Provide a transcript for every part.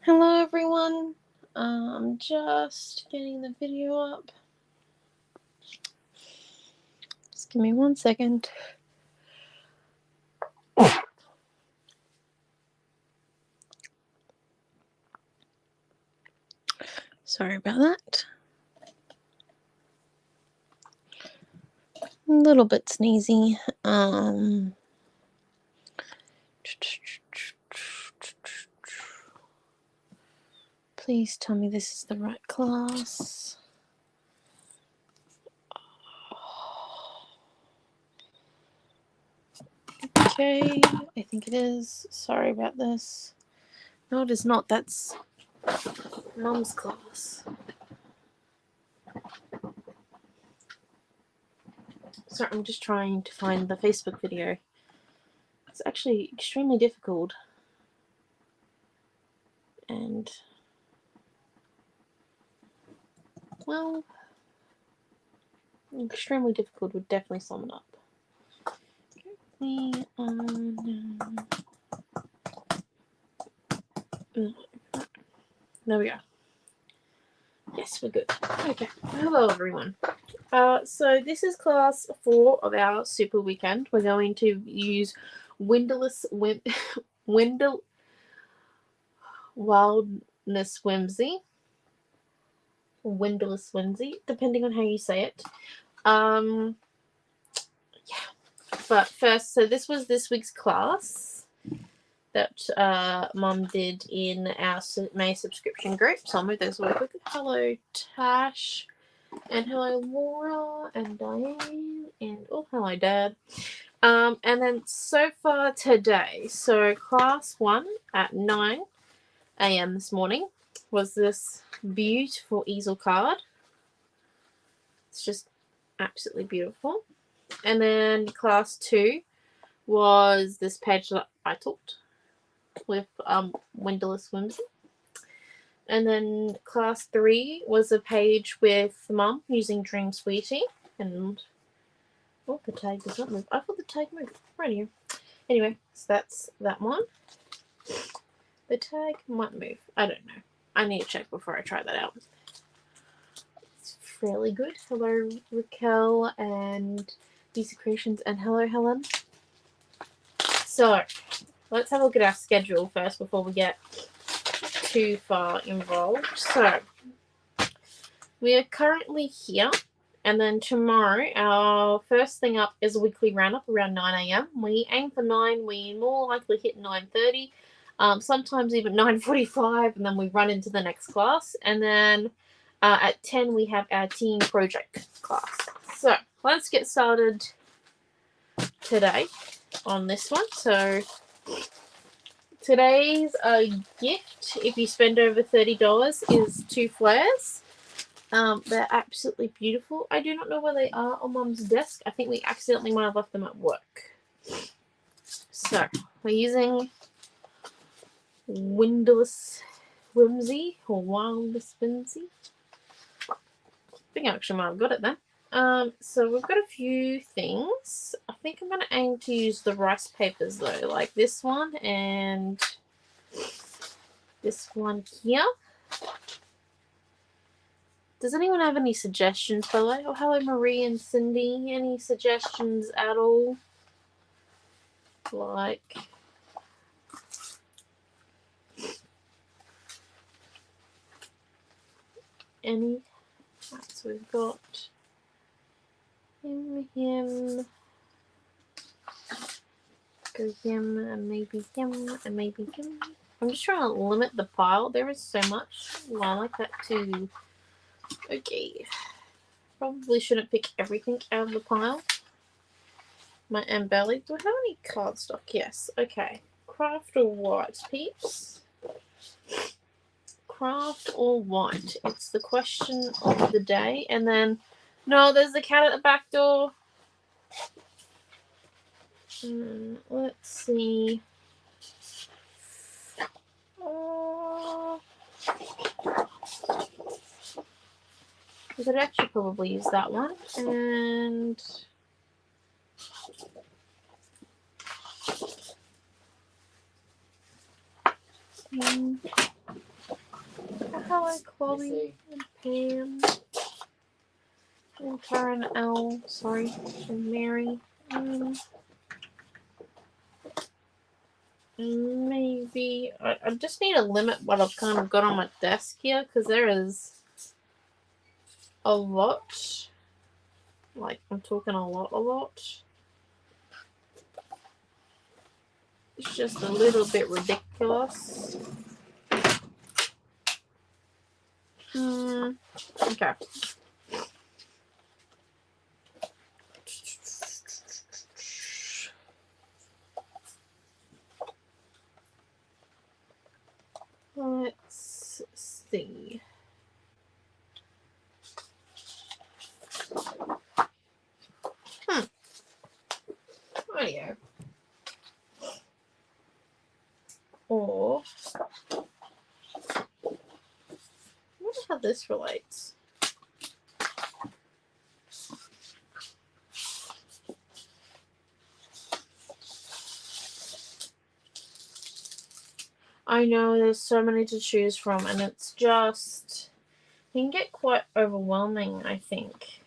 Hello everyone, I'm just getting the video up. Just give me 1 second. Sorry about that. A little bit sneezy. Please tell me this is the right class. Okay, I think it is. Sorry about this. No, it is not. That's Mum's class. Sorry, I'm just trying to find the Facebook video. It's actually extremely difficult. And, well, extremely difficult would definitely sum it up. There we go. Yes, we're good. Okay. Hello, everyone. So this is class 4 of our super weekend. We're going to use Windless Wildness Whimsy. Windless Whimsy, depending on how you say it. Yeah. But first, so this was this week's class that Mum did in our May subscription group. So I'll move those away quickly. Hello, Tash. And hello, Laura and Diane. And oh, hello, Dad. And then so far today, so class 1 at 9 a.m. this morning was this beautiful easel card. It's just absolutely beautiful. And then class 2 was this page that I taught with Windless Whimsy. And then class 3 was a page with Mum using Dream Sweetie. And oh, the tag does not move. I thought the tag moved. Right here. Anyway, so that's that one. The tag might move. I don't know. I need to check before I try that out. It's fairly good. Hello, Raquel and These Creations, and hello, Helen. So, let's have a look at our schedule first before we get too far involved. So, we are currently here, and then tomorrow our first thing up is a weekly roundup around 9 a.m. We aim for 9. We more likely hit 9:30, sometimes even 9:45, and then we run into the next class. And then at 10 we have our team project class. So let's get started today on this one. So today's gift, if you spend over $30, is 2 flares. They're absolutely beautiful. I do not know where they are on Mum's desk. I think we accidentally might have left them at work. So, we're using Windless Whimsy, or Wildness Whimsy. I think I actually might have got it then. So we've got a few things. I think I'm going to aim to use the rice papers though, like this one and this one here. Does anyone have any suggestions, by the way? Oh, hello, Marie and Cindy. Any suggestions at all? Like, any? Right, so we've got him, go him, and maybe him, and maybe him. I'm just trying to limit the pile. There is so much. Well, I like that too. Okay. Probably shouldn't pick everything out of the pile. My belly. Do I have any cardstock? Yes. Okay. Craft or white, peeps? Craft or white? It's the question of the day. And then, no, there's the cat at the back door. Let's see. We could actually probably use that one. And hello, Chloe and Pam and Karen L. Sorry, and Mary. Maybe I just need to limit what I've kind of got on my desk here because there is a lot. Like, I'm talking a lot. It's just a little bit ridiculous. Okay. Let's see. There you go. Or I wonder how this relates. I know there's so many to choose from, and it's just it can get quite overwhelming, I think.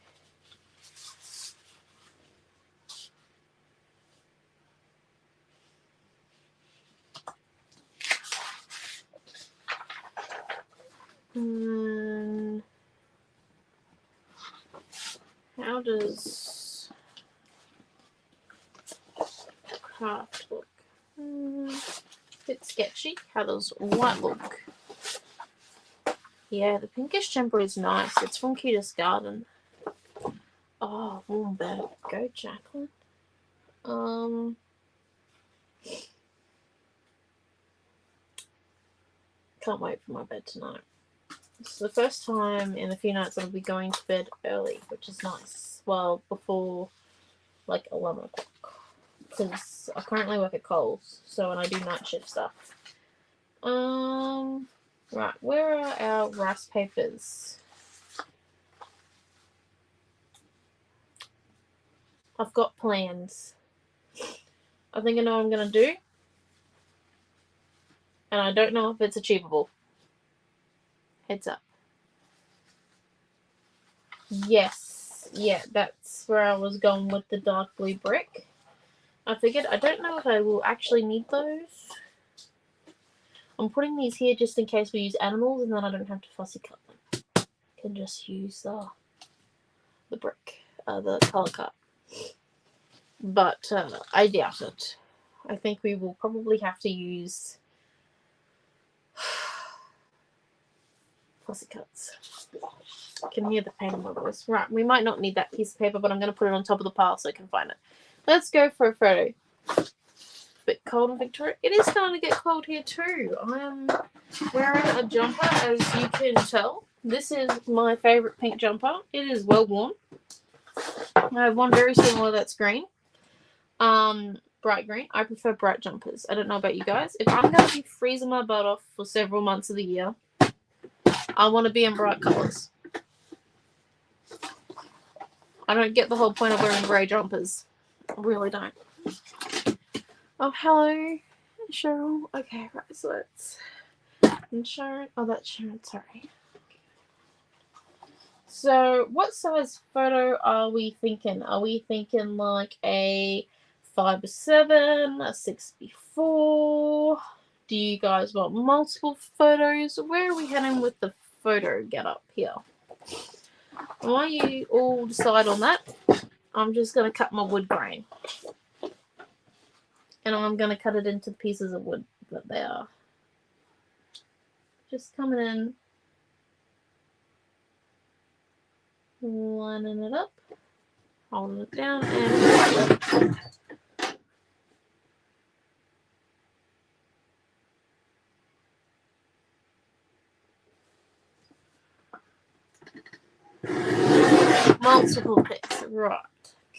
How does craft look? Bit sketchy. How does white look? Yeah, the pinkish jumper is nice. It's from Cutest Garden. Oh, warm bed. Go, Jacqueline. Can't wait for my bed tonight. It's the first time in a few nights I'll be going to bed early, which is nice. Well, before like 11 o'clock. Because I currently work at Coles, so when I do night shift stuff. Right, where are our rice papers? I've got plans. I think I know what I'm going to do. And I don't know if it's achievable. Heads up. Yes. Yeah, that's where I was going with the dark blue brick. I figured, I don't know if I will actually need those. I'm putting these here just in case we use animals and then I don't have to fussy cut them. I can just use the brick, the colour cut. But I doubt it. I think we will probably have to use fussy cuts. I can hear the pain in my voice. Right, we might not need that piece of paper, but I'm going to put it on top of the pile so I can find it. Let's go for a photo. Bit cold in Victoria. It is starting to get cold here too. I am wearing a jumper, as you can tell. This is my favourite pink jumper. It is well worn. I have one very similar that's green. Bright green. I prefer bright jumpers. I don't know about you guys. If I'm going to be freezing my butt off for several months of the year, I want to be in bright colours. I don't get the whole point of wearing grey jumpers. I really don't. Oh, hello, Cheryl. Okay, right, so let's... And Sharon... Oh, that's Sharon, sorry. So, what size photo are we thinking? Are we thinking like a 5x7, a 6x4? Do you guys want multiple photos? Where are we heading with the photo get-up here? While you all decide on that, I'm just going to cut my wood grain. And I'm going to cut it into pieces of wood that they are. Just coming in, lining it up, holding it down, and multiple picks. Right,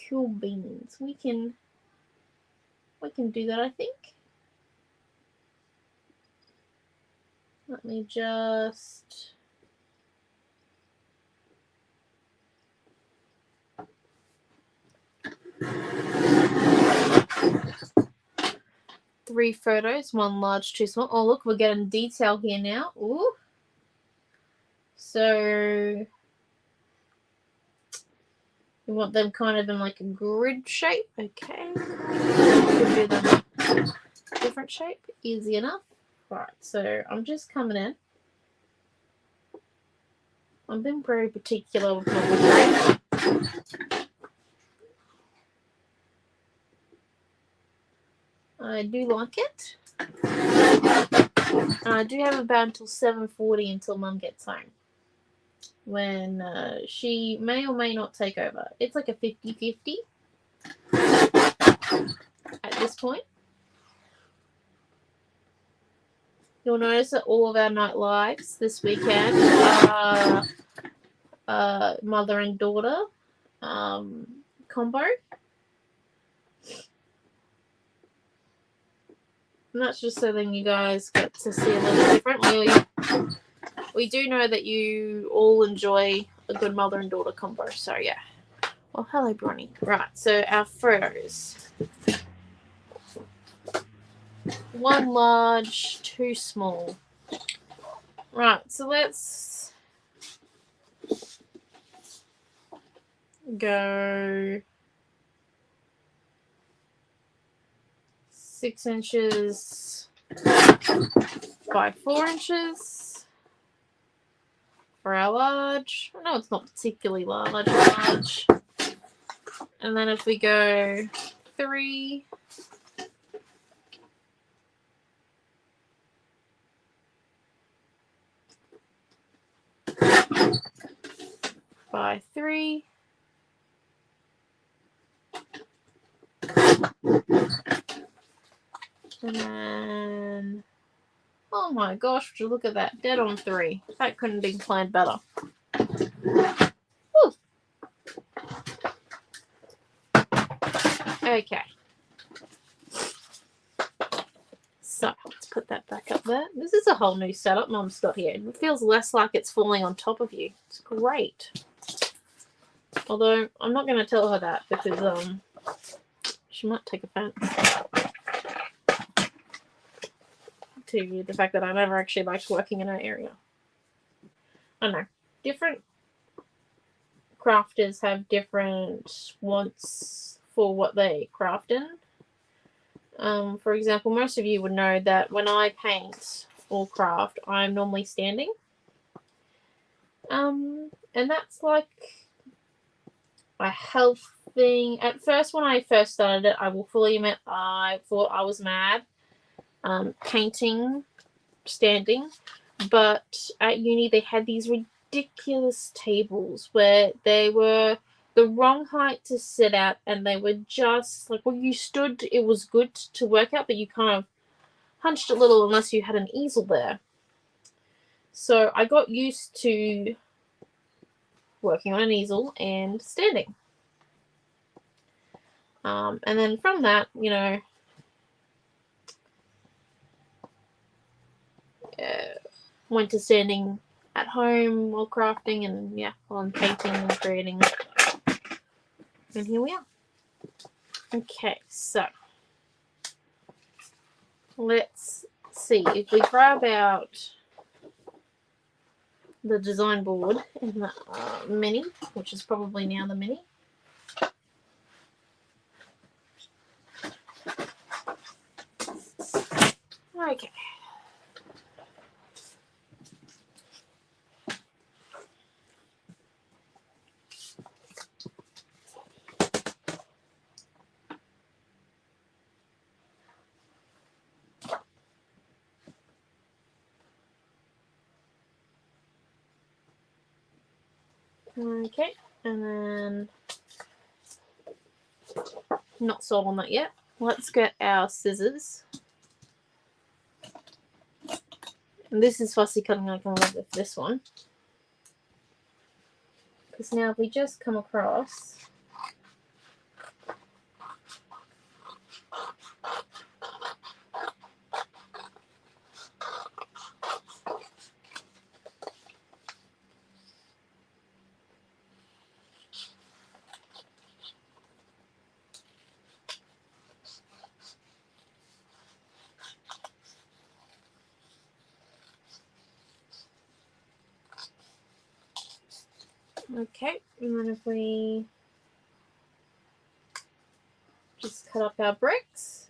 cool beans. We can do that, I think. Let me just... Three photos, one large, two small. Oh, look, we're getting detail here now. Ooh. So you want them kind of in like a grid shape. Okay. We'll do them different shape. Easy enough. Right, so I'm just coming in. I'm being very particular with my wood grain. I do like it. I do have about until 7:40 until Mum gets home, when she may or may not take over. It's like a 50-50 at this point. You'll notice that all of our night lives this weekend are mother and daughter combo. And that's just so then you guys get to see a little different. We do know that you all enjoy a good mother and daughter combo. So yeah. Well, hello, Bronny. Right, so our photos. 1 large, 2 small. Right, so let's go 6 inches by 4 inches for our large. No, it's not particularly large. And then if we go 3 by 3. And then, oh my gosh, would you look at that? Dead on 3. That couldn't have been planned better. Woo. Okay. So, let's put that back up there. This is a whole new setup Mum's got here. It feels less like it's falling on top of you. It's great. Although, I'm not going to tell her that because she might take offense to the fact that I never actually liked working in her area. I don't know. Different crafters have different wants for what they craft in. For example, most of you would know that when I paint or craft, I'm normally standing. And that's like a health thing. At first, when I first started it, I will fully admit I thought I was mad painting standing. But at uni, they had these ridiculous tables where they were the wrong height to sit at, and they were just like when you stood, it was good to work out, but you kind of hunched a little unless you had an easel there. So I got used to working on an easel and standing. And then from that, you know, went to standing at home while crafting, and yeah, while I'm painting and creating. And here we are. Okay, so let's see if we grab out the design board in the mini, which is probably now the mini. Okay. Okay, and then not sold on that yet. Let's get our scissors. And this is fussy cutting. I can live with this one. Because now if we just come across Okay, and then if we just cut up our bricks.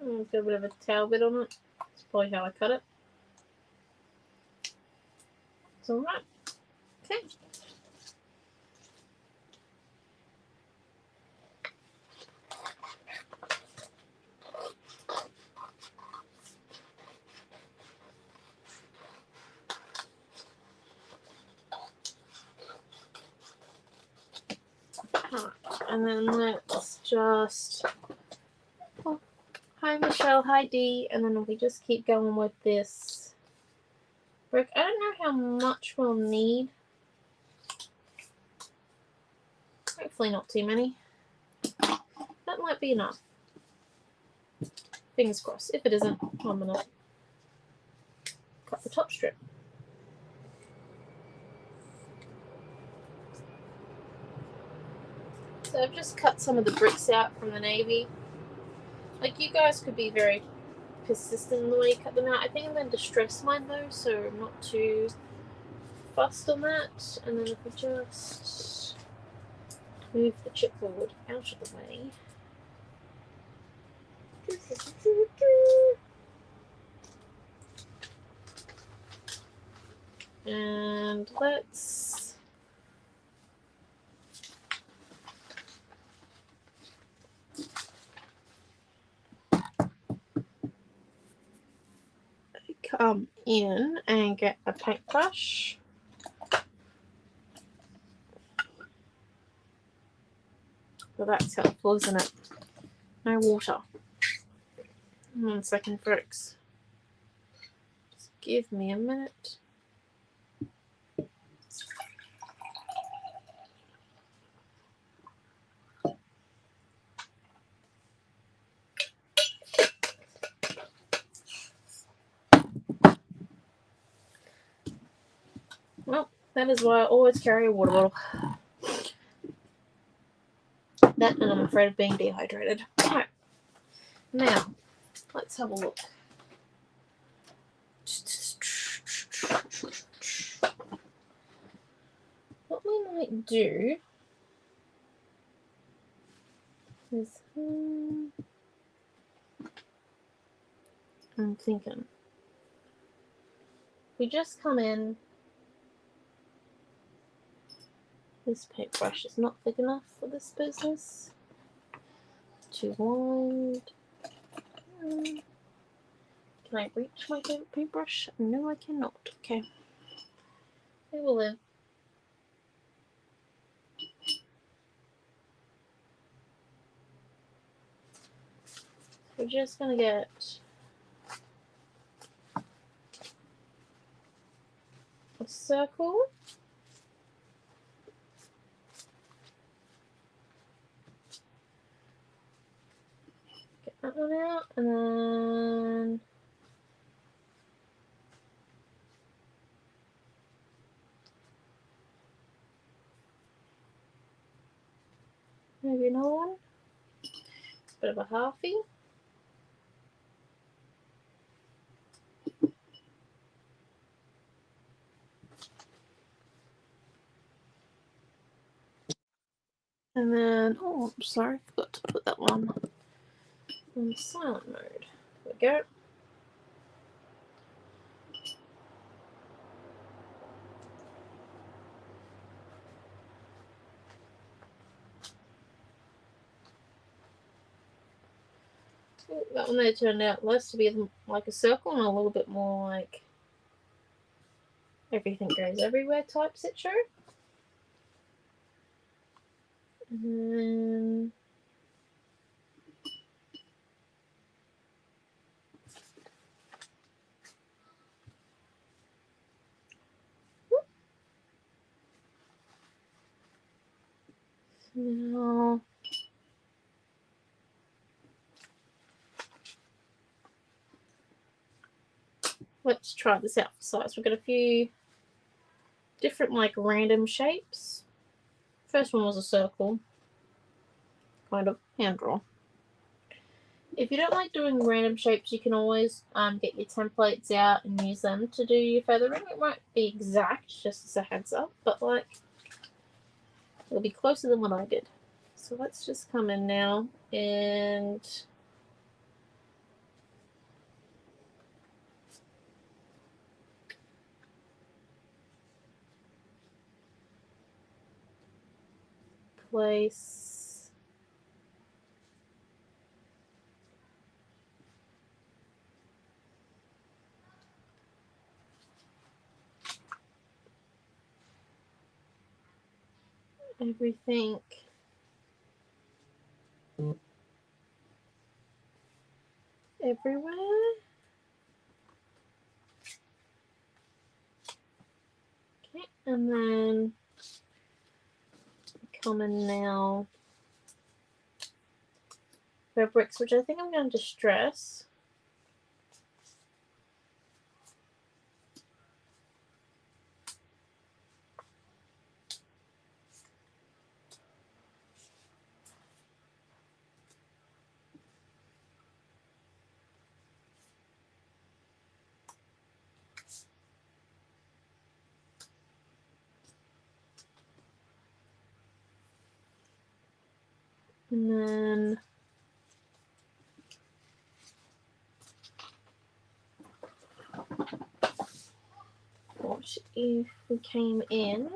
Oh, got a bit of a tail bit on it. That's probably how I cut it. It's alright. Okay. And then let's just, oh, hi Michelle, hi Dee, and then we just keep going with this brick. I don't know how much we'll need. Hopefully not too many. That might be enough. Fingers crossed. If it isn't, I'm gonna cut the top strip. So I've just cut some of the bricks out from the navy. Like, you guys could be very persistent in the way you cut them out. I think I'm going to distress mine though, so I'm not too fussed on that. And then if we just move the chipboard out of the way. And let's come in and get a paintbrush. Well, that's helpful, isn't it? No water. 1 second, folks. Just give me a minute. Well, that is why I always carry a water bottle. That, and I'm afraid of being dehydrated. Right. Now, let's have a look. What we might do is, I'm thinking, we just come in. This paintbrush is not thick enough for this business. Too wide. Can I reach my favorite paintbrush? No, I cannot. Okay. They will live. We're just gonna get a circle. Get that one out, and then maybe another one. Bit of a halfie. And then, oh, I'm sorry, forgot to put that one on silent mode. There we go. Oh, that one there turned out less to be like a circle and a little bit more like everything goes everywhere type situation. And then now let's try this out for size. We've got a few different like random shapes. First one was a circle. kind of hand draw. If you don't like doing random shapes, you can always get your templates out and use them to do your feathering. It won't be exact, just as a heads up, but like it'll be closer than what I did. So let's just come in now and place everything everywhere. Okay, and then come in now fabrics, which I think I'm going to distress. And then what if we came in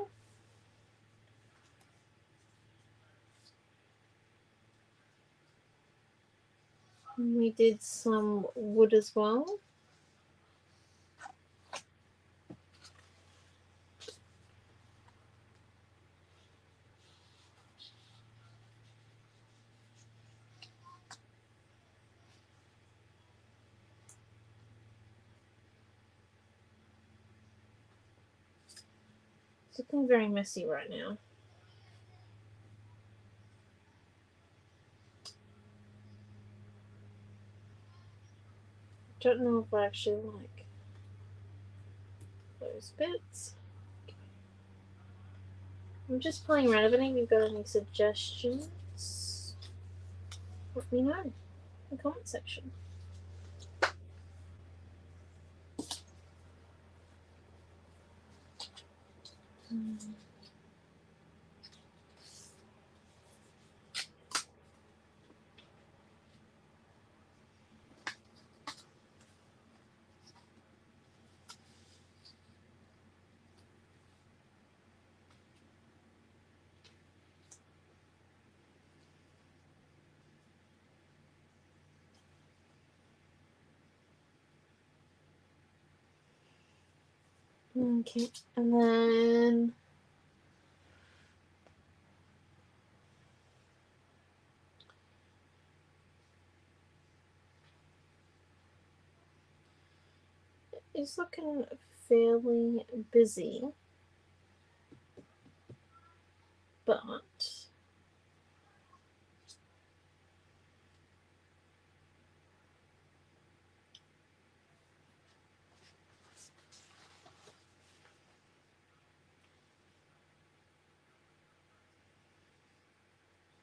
and we did some wood as well? It's looking very messy right now. Don't know if I actually like those bits. I'm just playing around. If any of you got any suggestions, let me know in the comment section. Okay, and then it's looking fairly busy, but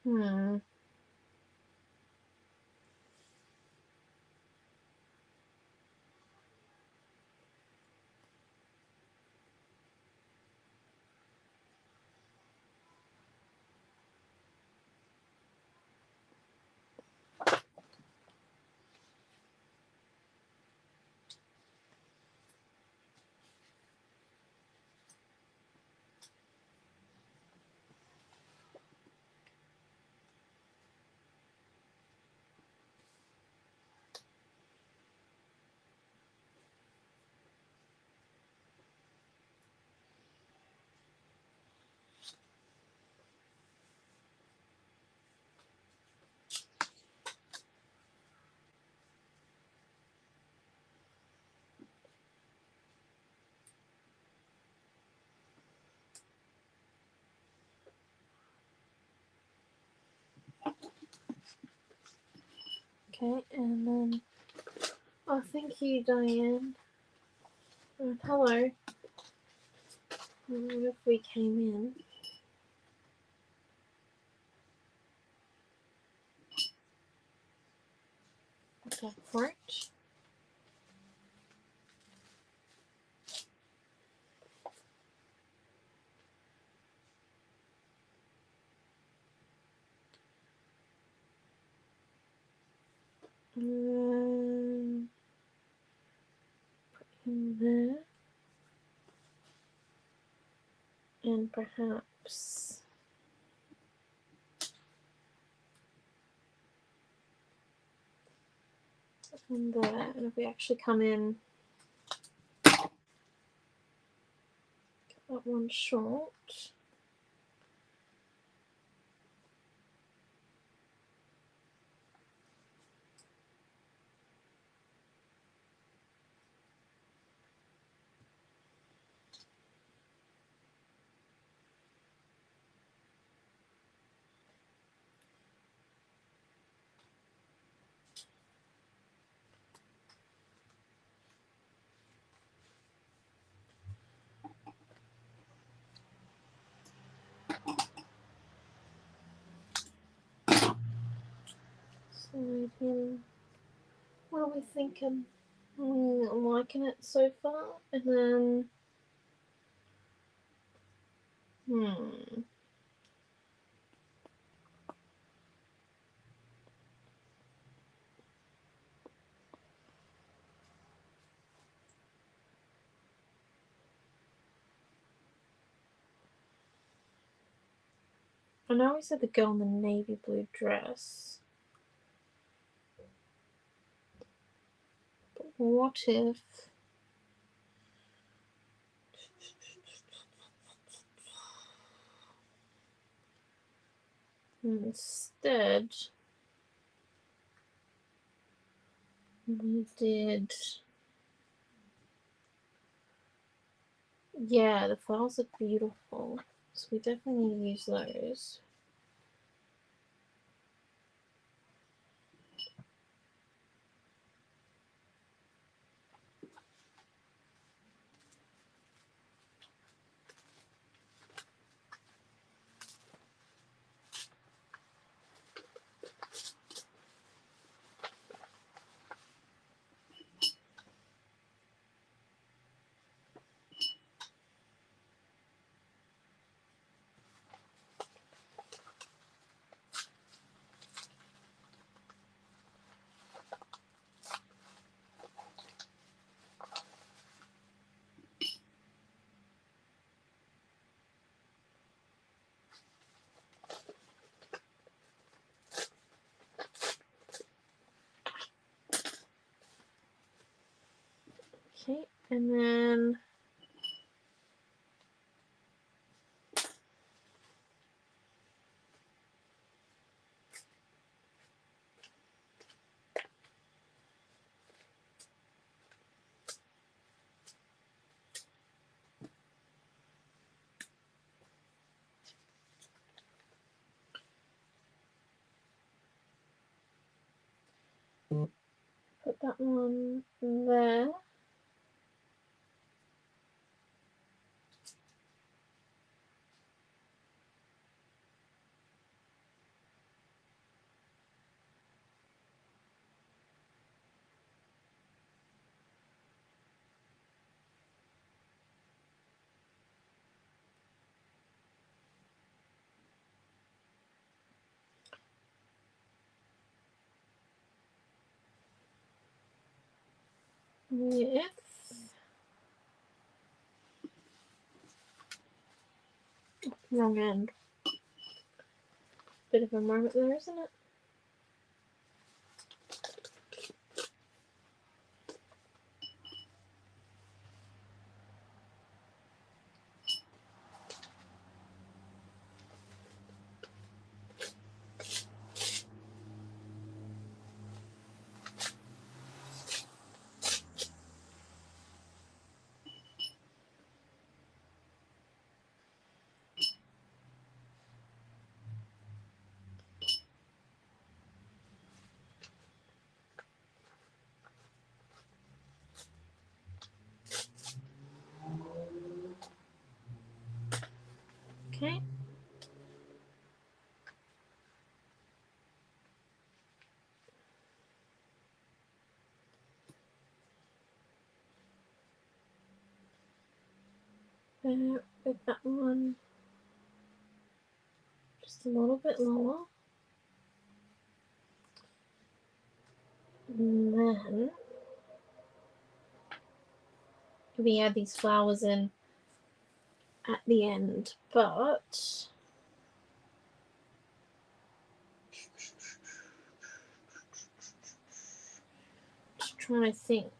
hmm. Okay, and then oh, thank you, Diane. Oh, hello. What if we came in? separate. And put him there. And perhaps and there. And if we actually come in, get that one short. Slide him. What are we thinking? I'm liking it so far. And then, I know we said the girl in the navy blue dress. But what if instead we did, yeah, the flowers are beautiful, so we definitely need to use those. Okay, and then put that one there. Yes. Wrong end. Bit of a moment there, isn't it? Okay. With that one just a little bit lower. And then we add these flowers in at the end, but just trying to think.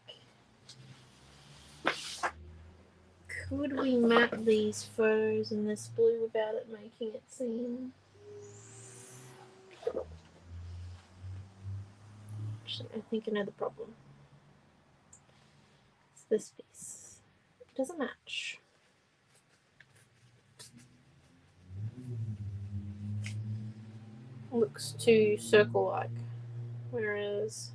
Could we matte these furs in this blue without it making it seem... Actually, I think I know the problem. It's this piece. It doesn't match. Looks too circle-like, whereas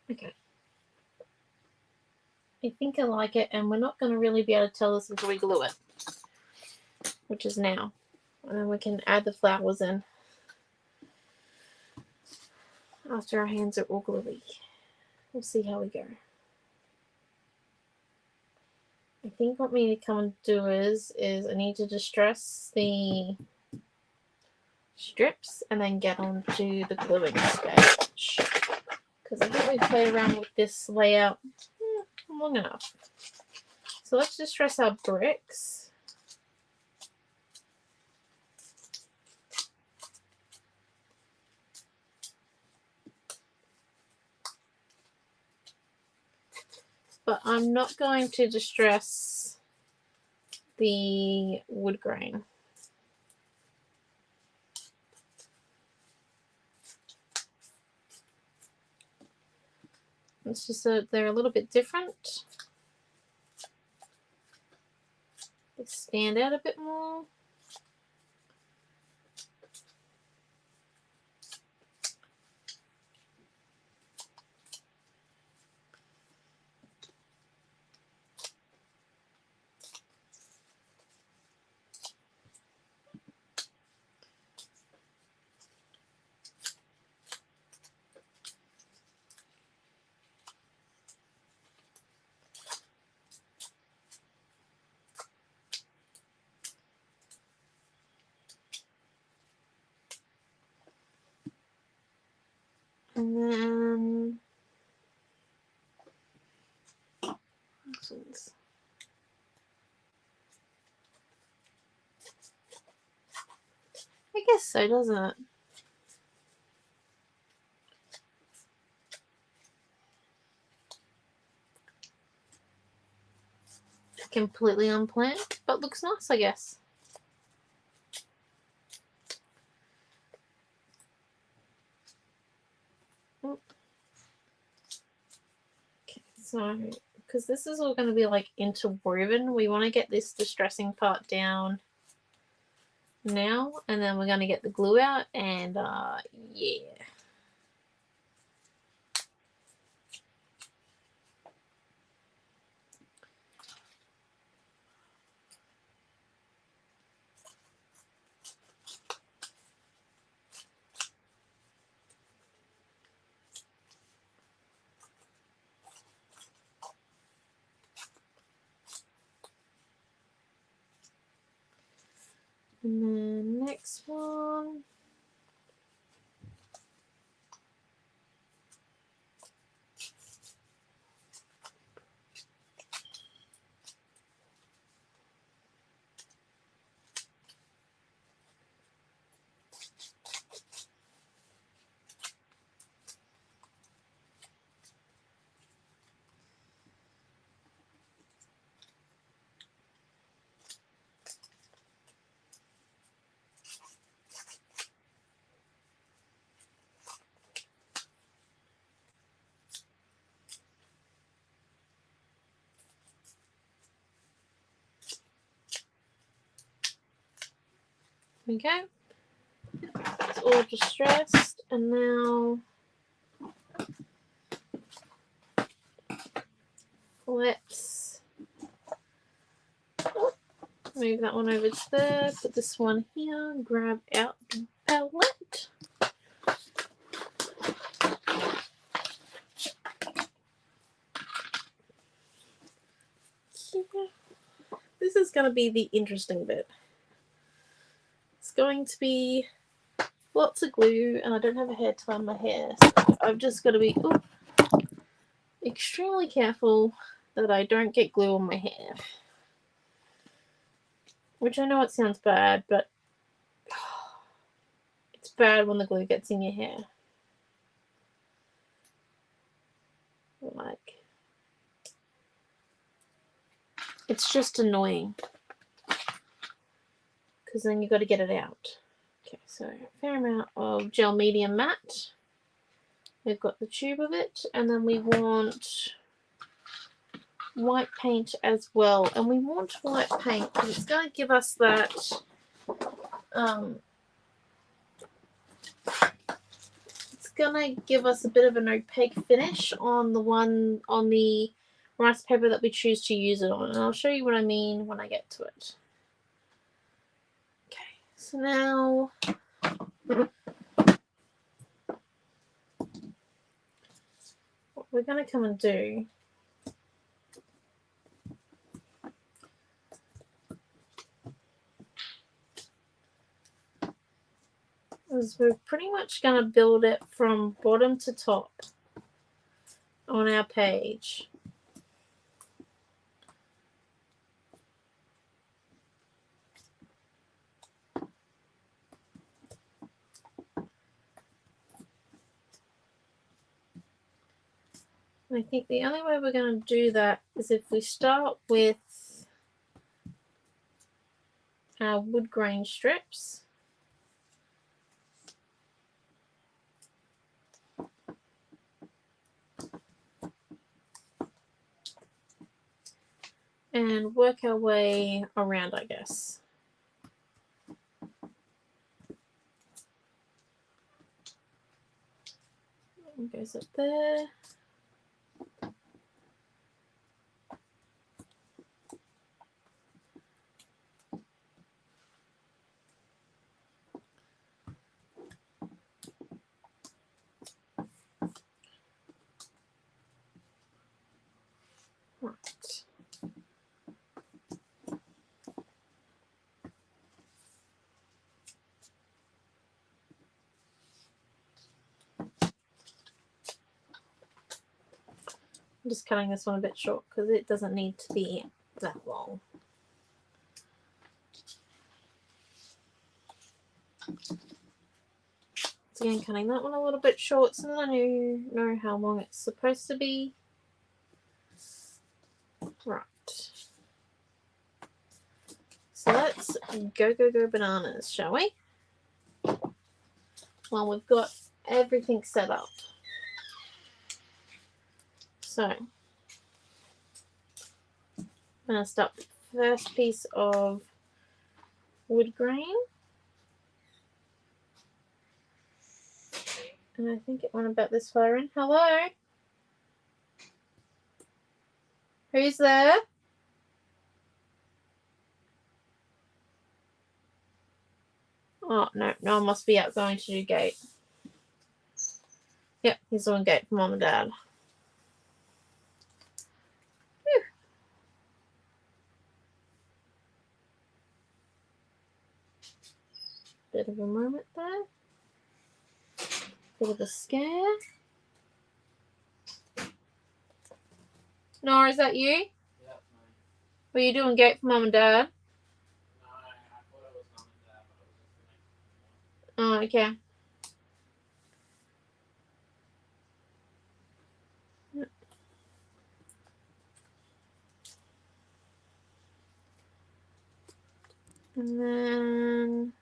okay. I think I like it, and we're not going to really be able to tell this until we glue it, which is now. And then we can add the flowers in after our hands are all gluey. We'll see how we go. I think what we need to come and do is I need to distress the strips and then get onto the gluing stage. Because I think we've played around with this layout long enough. So let's distress our bricks. But I'm not going to distress the wood grain. It's just that they're a little bit different. They stand out a bit more. And then this one's, I guess so, doesn't it? Completely unplanned, but looks nice, I guess. Okay, so because this is all going to be like interwoven, we want to get this distressing part down now, and then we're going to get the glue out, and yeah. And then next one. Okay, it's all distressed, and now let's move that one over to there, put this one here, grab out the palette. This is going to be the interesting bit. It's going to be lots of glue, and I don't have a hair tie on my hair, so I've just got to be extremely careful that I don't get glue on my hair. Which I know it sounds bad, but it's bad when the glue gets in your hair. Like, it's just annoying. Because then you got to get it out. Okay, so a fair amount of gel medium matte. We've got the tube of it, and then we want white paint as well. And we want white paint because it's going to give us that it's going to give us a bit of an opaque finish on the one on the rice paper that we choose to use it on. And I'll show you what I mean when I get to it. Okay, so now what we're going to come and do is we're pretty much going to build it from bottom to top on our page. I think the only way we're going to do that is if we start with our wood grain strips. And work our way around, I guess. One goes up there. Right. I'm just cutting this one a bit short because it doesn't need to be that long. So again, cutting that one a little bit short so that I know how long it's supposed to be. Right. So let's go bananas, shall we? Well, we've got everything set up. So I'm going to start with the first piece of wood grain. And I think it went about this far in. Hello? Who's there? Oh, no, no one must be out going to do gate. Yep, he's doing gate for Mom and Dad. Whew. Bit of a moment there. Bit of a scare. Nora, is that you? Yep, no. Were you doing gate for Mum and Dad? No, I thought it was Mum and Dad, but it was just the next one. Oh, okay. And then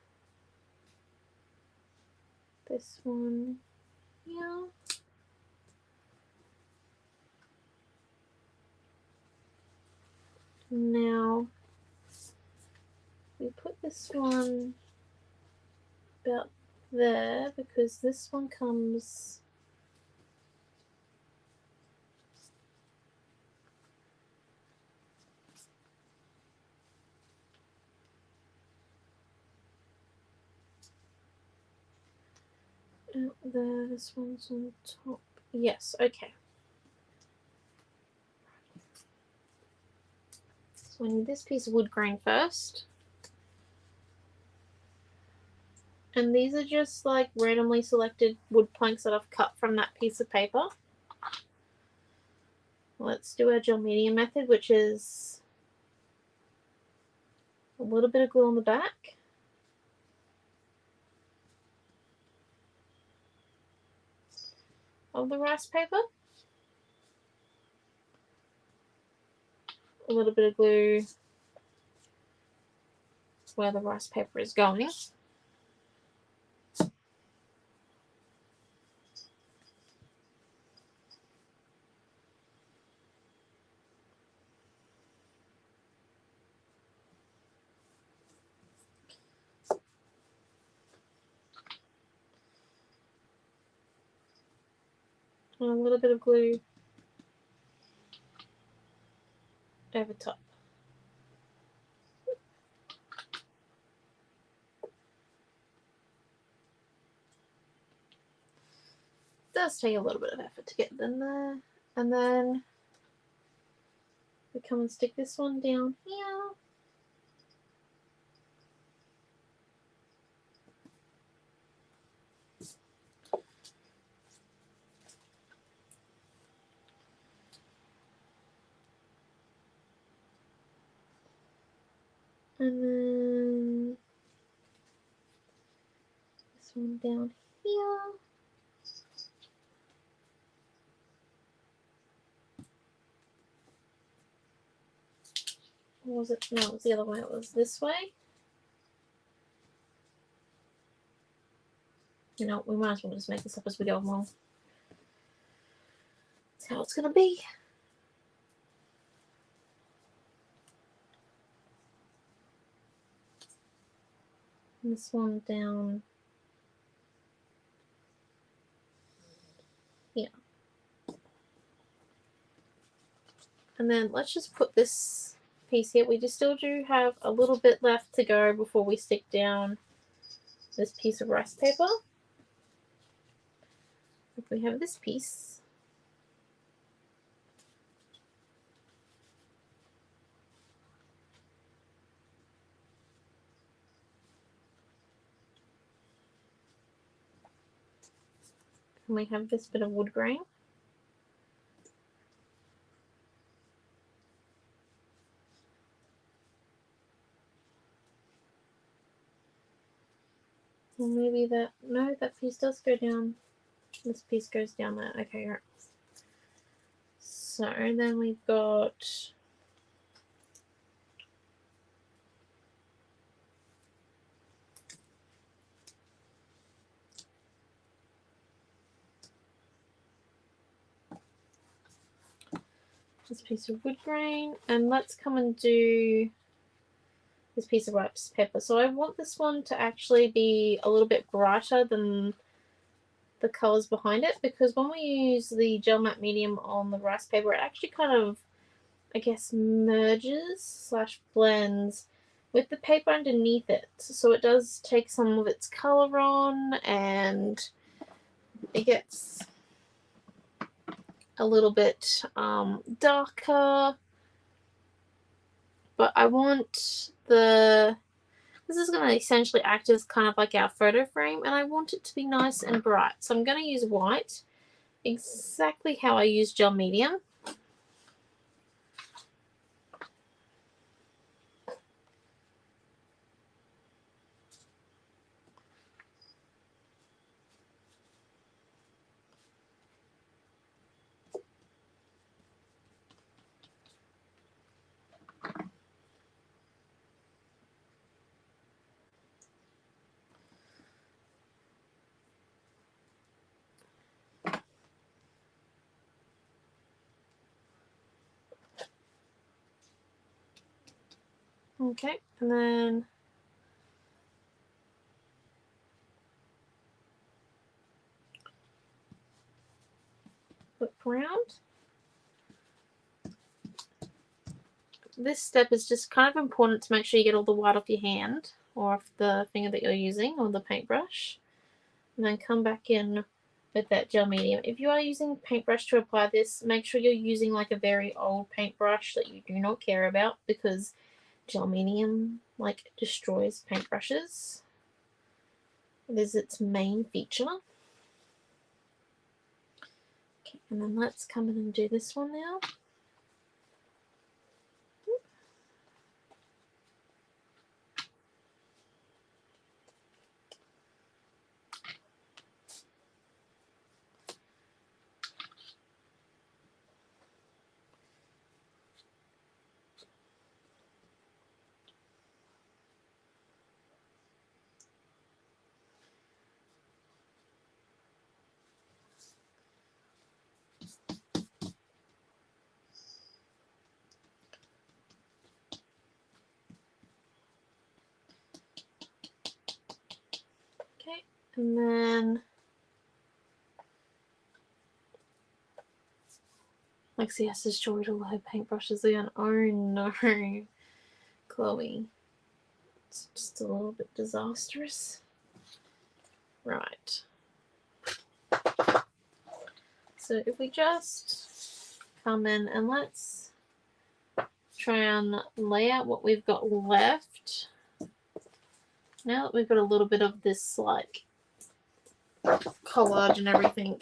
this one here. Now we put this one about there because this one comes out there. This one's on top. Yes, okay. So I need this piece of wood grain first. And these are just like randomly selected wood planks that I've cut from that piece of paper. Let's do our gel medium method, which is a little bit of glue on the back. Of the rice paper. A little bit of glue where the rice paper is going. And a little bit of glue over top. It does take a little bit of effort to get it in there. And then we come and stick this one down here. And then this one down here. Or was it? No, it was the other way. It was this way. You know, we might as well just make this up as we go along. That's how it's going to be. And this one down here. And then let's just put this piece here. We just still do have a little bit left to go before we stick down this piece of rice paper. If we have this piece, and we have this bit of wood grain. Well, maybe that, no, that piece does go down. This piece goes down there. Okay, right. So then we've got this piece of wood grain, and let's come and do this piece of rice pepper. So I want this one to actually be a little bit brighter than the colors behind it, because when we use the gel matte medium on the rice paper, it actually kind of, I guess, merges / blends with the paper underneath it. So it does take some of its color on, and it gets a little bit darker. But I want this is going to essentially act as kind of like our photo frame, and I want it to be nice and bright. So I'm going to use white, exactly how I use gel medium. Okay, and then background. This step is just kind of important to make sure you get all the white off your hand or off the finger that you're using or the paintbrush. And then come back in with that gel medium. If you are using paintbrush to apply this, make sure you're using like a very old paintbrush that you do not care about, because gel medium like destroys paintbrushes. It is its main feature. Okay, and then let's come in and do this one now. Okay, and then Lexi has destroyed all her paintbrushes again. Oh no, Chloe. It's just a little bit disastrous. Right. So if we just come in and let's try and lay out what we've got left. Now that we've got a little bit of this like collage and everything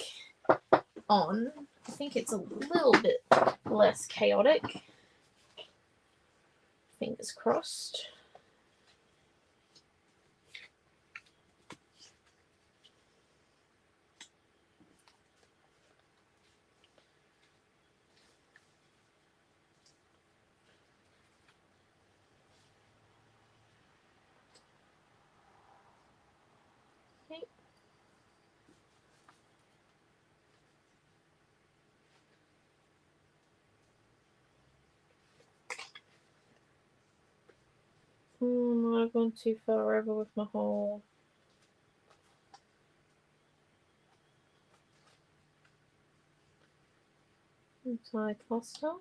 on, I think it's a little bit less chaotic. Fingers crossed. Okay. I've gone too far over with my whole entire cluster.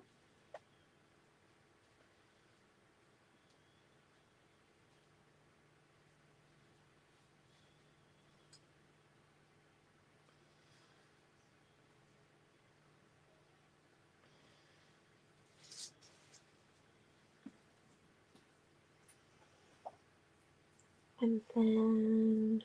And then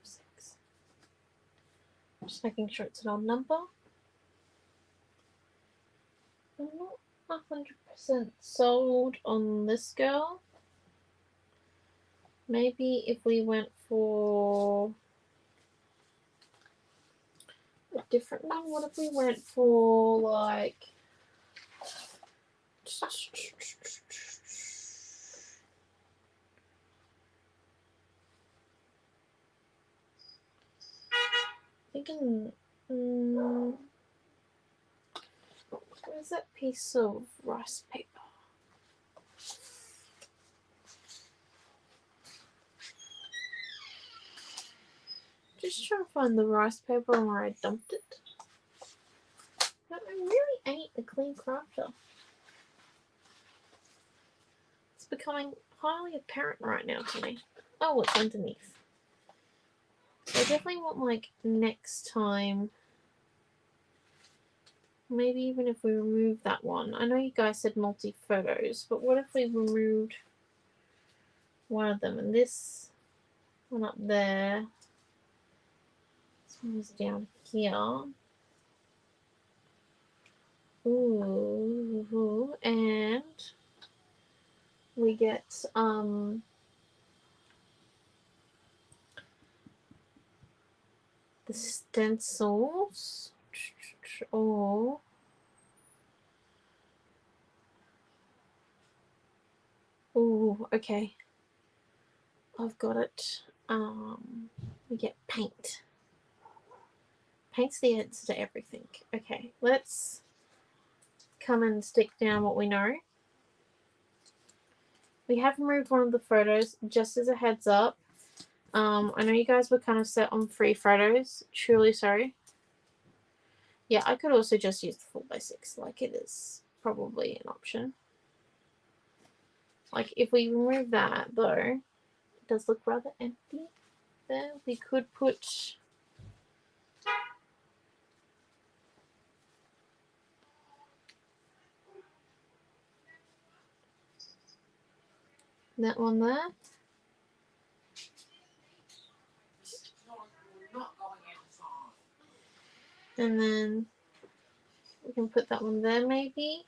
six. Just making sure it's an odd number. I'm not 100% sold on this girl. Maybe if we went for a different one, what if we went for like thinking, where's that piece of rice paper? Just trying to find the rice paper and where I dumped it. No, I really ain't a clean crafter. It's becoming highly apparent right now to me. Oh, it's underneath. I definitely want, like, next time, maybe even if we remove that one. I know you guys said multi-photos, but what if we removed one of them and this one up there? This one was down here. Ooh, and we get the stencils. or oh, okay. I've got it. We get paint. Paint's the answer to everything. Okay, let's come and stick down what we know. We have removed one of the photos, just as a heads up. I know you guys were kind of set on 3 photos. Truly sorry. Yeah, I could also just use the 4x6. Like, it is probably an option. Like, if we remove that, though, it does look rather empty there. We could put... that one there. And then we can put that one there, maybe.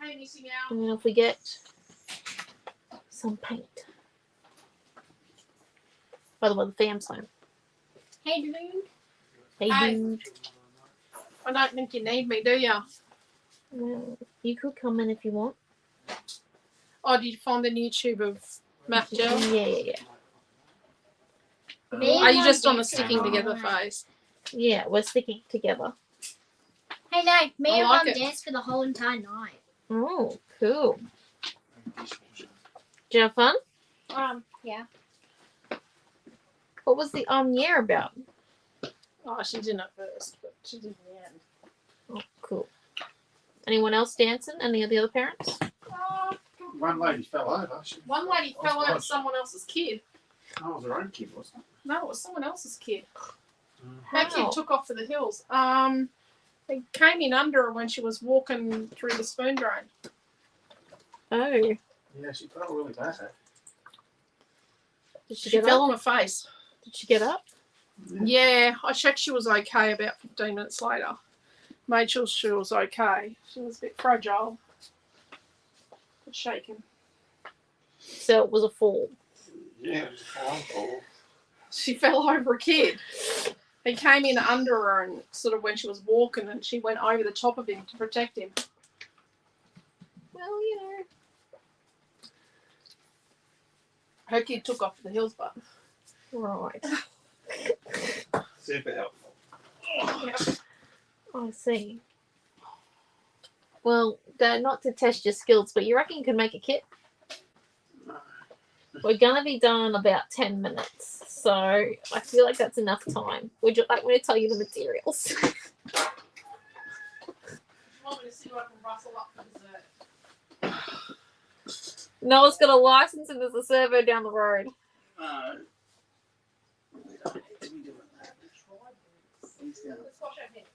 And then if we get some paint. By the way, the fam's home. Hey, dude. Hey, Hi. dude. I don't think you need me, do you? Well, you could come in if you want. Oh, did you find the new tube of Mac gel? Yeah. Are you just on the sticking together phase? Yeah, we're sticking together. Hey, no, me I and like Mum it. danced for the whole entire night. Oh, cool. Did you have fun? Yeah. What was the year about? Oh, she didn't at first, but she did in the end. Oh, cool. Anyone else dancing? Any of the other parents? One lady fell over. One lady fell out of someone else's kid. That was her own kid, wasn't it? No, it was someone else's kid. How? That kid took off for the hills. They came in under her when she was walking through the spoon drain. Oh, Yeah, she felt really bad. did she She get fell up? on her face. Did she get up? Yeah, I checked she was okay about 15 minutes later. Made sure she was okay. She was a bit fragile. But shaken. So it was a fall. Yeah, it was a phone call. She fell over a kid. He came in under her and sort of when she was walking and she went over the top of him to protect him. Well, you know. Her kid took off to the hills, but Right. Super helpful. I see. Well, Dad, not to test your skills, but you reckon you could make a kit? We're going to be done in about 10 minutes, so I feel like that's enough time. Would you like me to tell you the materials? you want me to see what I can rustle up for dessert? Noah's got a license and there's a servo down the road. No. We don't need to be doing that. He's down. Let's wash our hands.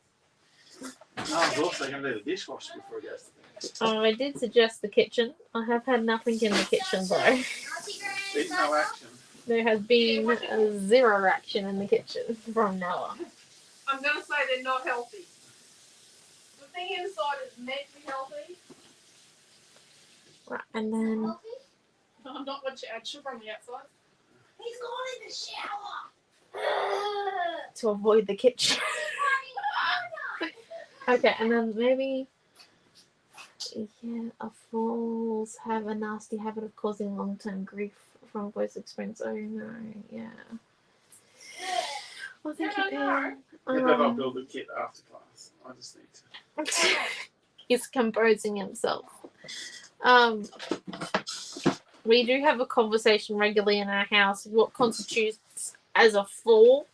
No, I was also going to do the dishwasher before he goes to bed. Oh, I did suggest the kitchen. I have had nothing in the kitchen, though. There's no action. There has been zero action in the kitchen from Noah. I'm going to say they're not healthy. The thing inside is meant to be healthy. Right, and then... I'm not what you add sugar on the outside. He's gone in the shower. to avoid the kitchen. Okay, and then maybe... Yeah, falls have a nasty habit of causing long-term grief from voice experience. Oh no, yeah. Well, thank you, Yeah, but I'll build a kit after class. I just need to. He's composing himself. We do have a conversation regularly in our house of what constitutes as a fall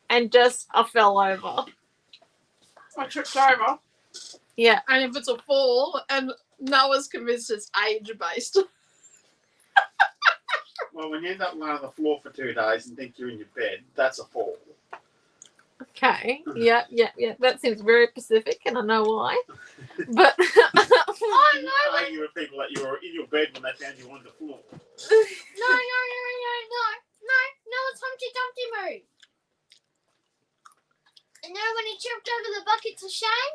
and just a fell over. I tripped over. Yeah. And if it's a fall, and Noah's convinced it's age-based. Well, when you end up lying on the floor for 2 days and think you're in your bed, that's a fall. Okay. Yeah. That seems very specific, and I know why. But Oh, no, Argue with people that you were in your bed when they found you on the floor. No, it's Humpty Dumpty moved. And now when he tripped over the buckets of shame?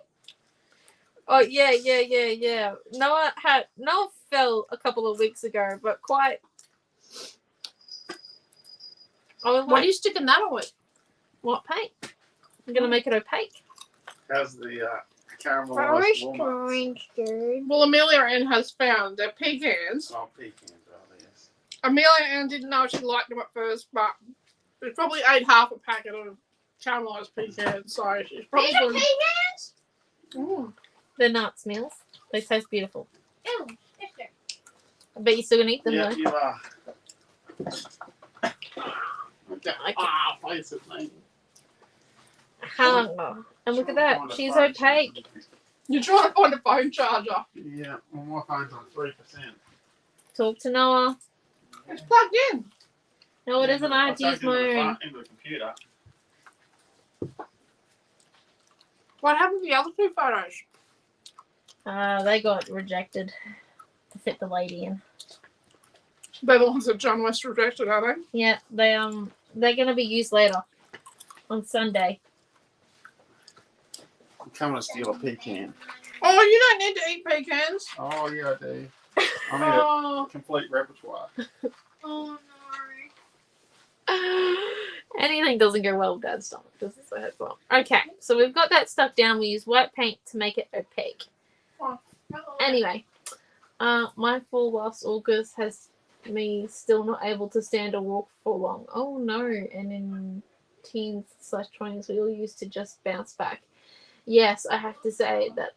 oh yeah. Noah fell a couple of weeks ago, but quite. I was What are like, you sticking that on with? What paint? I'm going to make it opaque. How's the Very caramelized walnuts? strange, dude. Well, Amelia Ann has found they're pecans. Oh, pecans, yes. Amelia Ann didn't know she liked them at first, but she probably ate half a packet of caramelised pecans, so she's probably. These are pecans? Mm. They're nuts, Mills. They taste beautiful. Ew, sister. I bet you're still going to eat them, Yeah, though. you are. Okay. Place it, mate. Oh, and look at that. She's opaque. You're trying to find a phone charger. Yeah, well, my phone's on 3%. Talk to Noah. It's plugged in. No, it isn't. I had to use my own. Into the computer. What happened to the other two photos? They got rejected to fit the lady in. They're the ones that John West rejected, are they? Yeah, they're gonna be used later on Sunday. I'm coming to steal a pecan. Oh, you don't need to eat pecans. Oh, yeah, I do. I need Oh, a complete repertoire. Oh, Anything doesn't go well with Dad's stomach, does it? So that's well. Okay, so we've got that stuck down. We use white paint to make it opaque. no. Anyway, my fall last August has me still not able to stand or walk for long. Oh no! And in teens/20s, we all used to just bounce back. Yes, I have to say that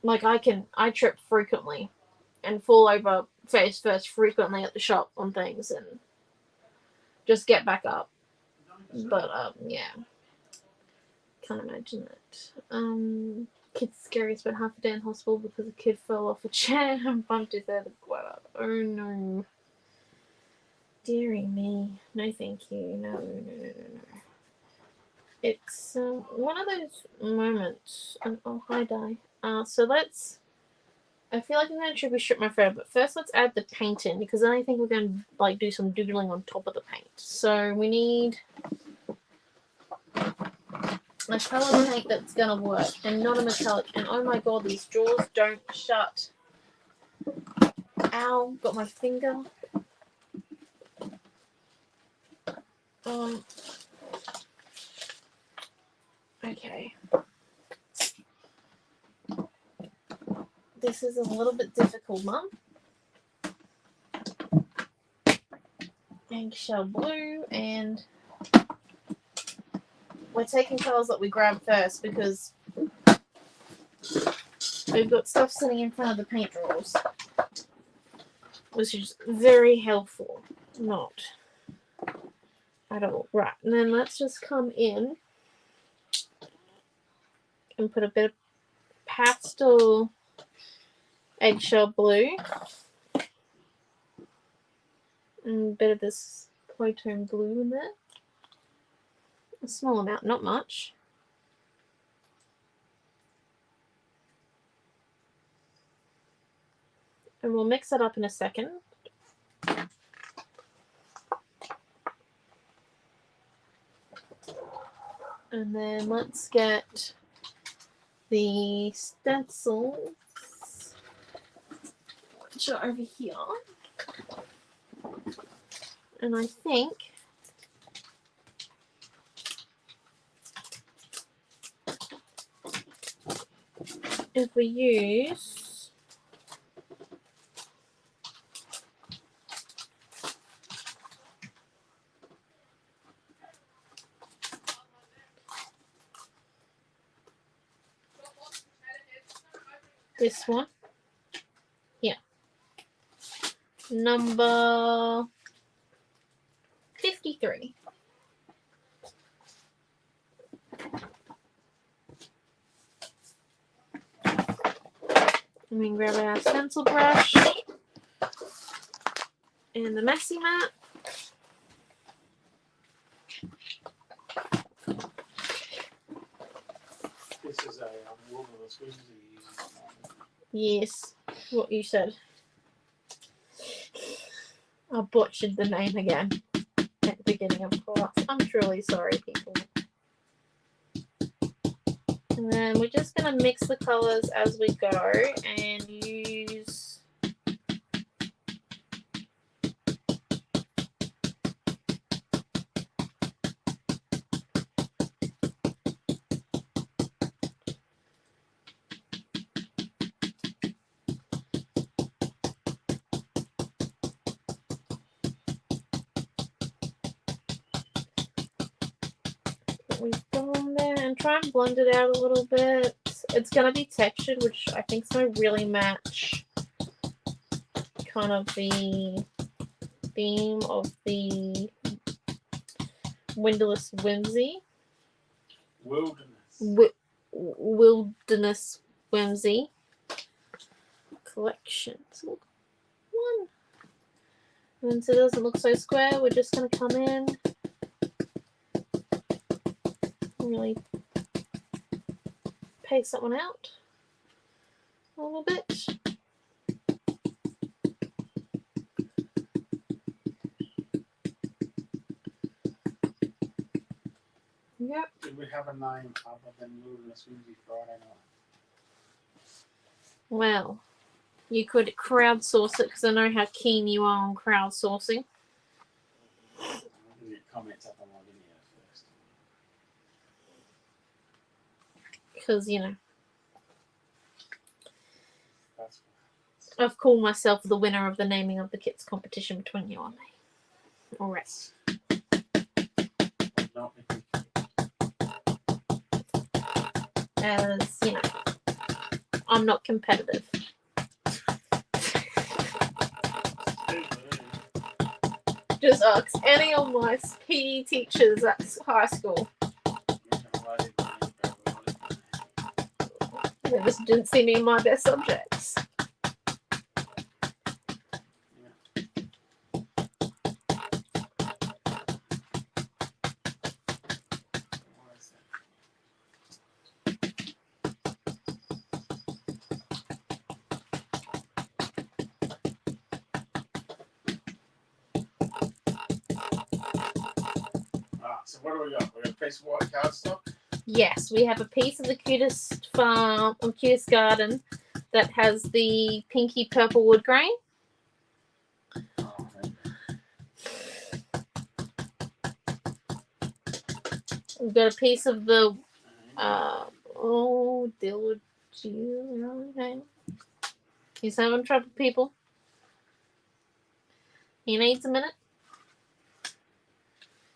like I trip frequently and fall over face first frequently at the shop on things and just get back up. But yeah, can't imagine that. Kid's scary. Spent half a day in hospital because a kid fell off a chair and bumped his head. Oh no. Dearie me. No thank you. No. It's one of those moments. Oh, hi, Di. So let's. I feel like I'm going to triple strip my thread, but first let's add the paint in because then I think we're going to like do some doodling on top of the paint. So we need a colour paint that's going to work and not a metallic. And oh my god, these drawers don't shut. Ow, got my finger. Okay. This is a little bit difficult, Mum. Eggshell blue, and we're taking colours that we grab first because we've got stuff sitting in front of the paint drawers, which is very helpful. Not at all. Right, and then let's just come in and put a bit of pastel eggshell blue and a bit of this Poitone blue in there. A small amount, not much. And we'll mix it up in a second. And then let's get the stencils, which are over here. And I think if we use this one, yeah, number 53. And we can grab our stencil brush and the messy mat. This is a wilderness whimsy. Yes, what you said. I butchered the name again at the beginning of class. I'm truly sorry, people. And then we're just going to mix the colours as we go and use what we've got on there and try and blend it out a little bit. It's going to be textured, which I think is going to really match kind of the theme of the Windowless Whimsy. Wilderness Whimsy collection. So look, one. And so it doesn't look so square, we're just going to come in and really paste that one out a little bit. Yep. Did we have a name other than Wilderness Whimsy Friday night? Well, you could crowdsource it because I know how keen you are on crowdsourcing. I'll give you comments up on my video first. Because, you know, That's I've called myself the winner of the naming of the kits competition between you and me. Alright. not As, you know, I'm not competitive. Just ask any of my PE teachers at high school. They just didn't see me in my best subjects. So what do we got? We got a piece of white cardstock. Yes, we have a piece of the cutest farm or cutest garden that has the pinky purple wood grain. Oh, okay. We've got a piece of the okay. He's having trouble, people. He needs a minute.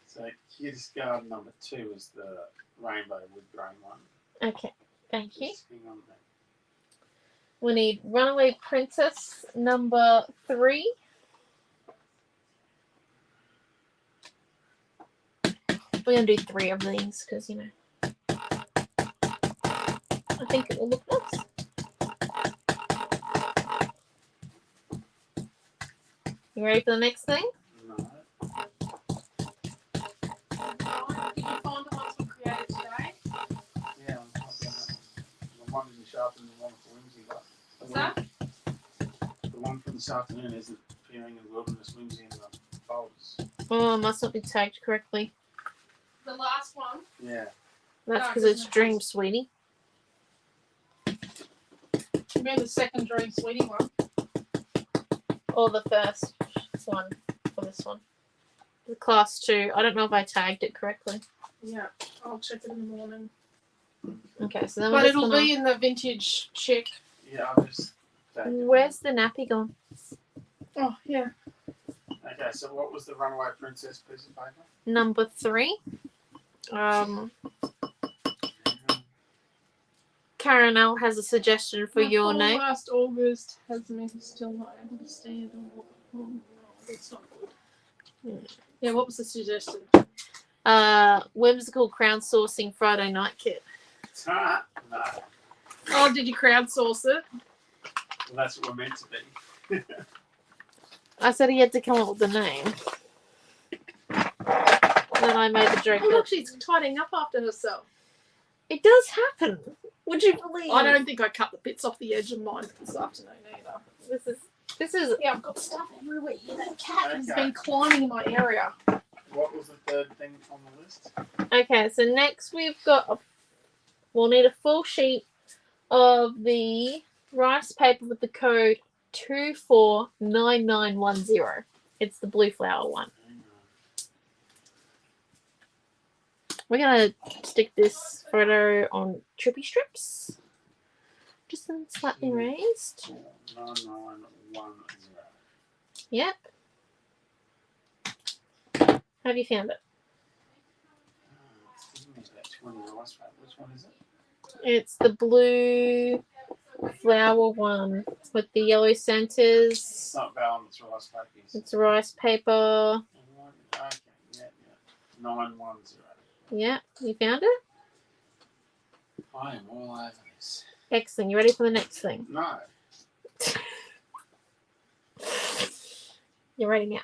So cutest garden number 2 is the rainbow wood grain one. Okay, thank you. Just hang on there. We need Runaway Princess number 3. We're going to do 3 of these because, you know, I think it will look nice. You ready for the next thing? No. Did you find the ones we created today? Yeah, I'm not doing that one. The one isn't sharp and the one for Whimsy, but What's that? the one from this afternoon isn't appearing in Wilderness Whimsy in the folders. Oh, it must not be tagged correctly. The last one. Yeah. That's No, because it it's doesn't Dream, exist. sweetie. You mean the second Dream Sweetie one? Or the first one for this one. The class 2. I don't know if I tagged it correctly. Yeah, I'll check it in the morning. Okay, so then But we're it'll be in the vintage Chic. Yeah, I'll just take it. Where's the nappy gone? Oh, yeah. Okay, so what was the Runaway Princess piece of paper? Number 3. Karen L has a suggestion for your name. Last August has me still not able to stand. Oh, no, that's not good. Yeah, what was the suggestion? Whimsical crowdsourcing Friday night kit. No. Oh, did you crowdsource it? Well, that's what we're meant to be. I said he had to come up with a name. Then I made the joke Oh, that look, she's tidying up after herself. it does happen. Would you believe? I don't think I cut the bits off the edge of mine this afternoon either. This is Yeah, I've got stuff everywhere. That cat has Okay. been climbing in my area. What was the third thing on the list? okay. So next we've got we'll need a full sheet of the rice paper with the code 249910. It's the blue flower one. We're gonna stick this photo on trippy strips, just then slightly raised. 9910. Yep. Have you found it? It's giving me On the rice paper. Which one is it? It's the blue flower one with the yellow centers. It's not vellum, it's rice paper. It's rice paper. Okay, yeah. 910. Yeah, you found it? I am all over this. Excellent. You ready for the next thing? No. You're ready now.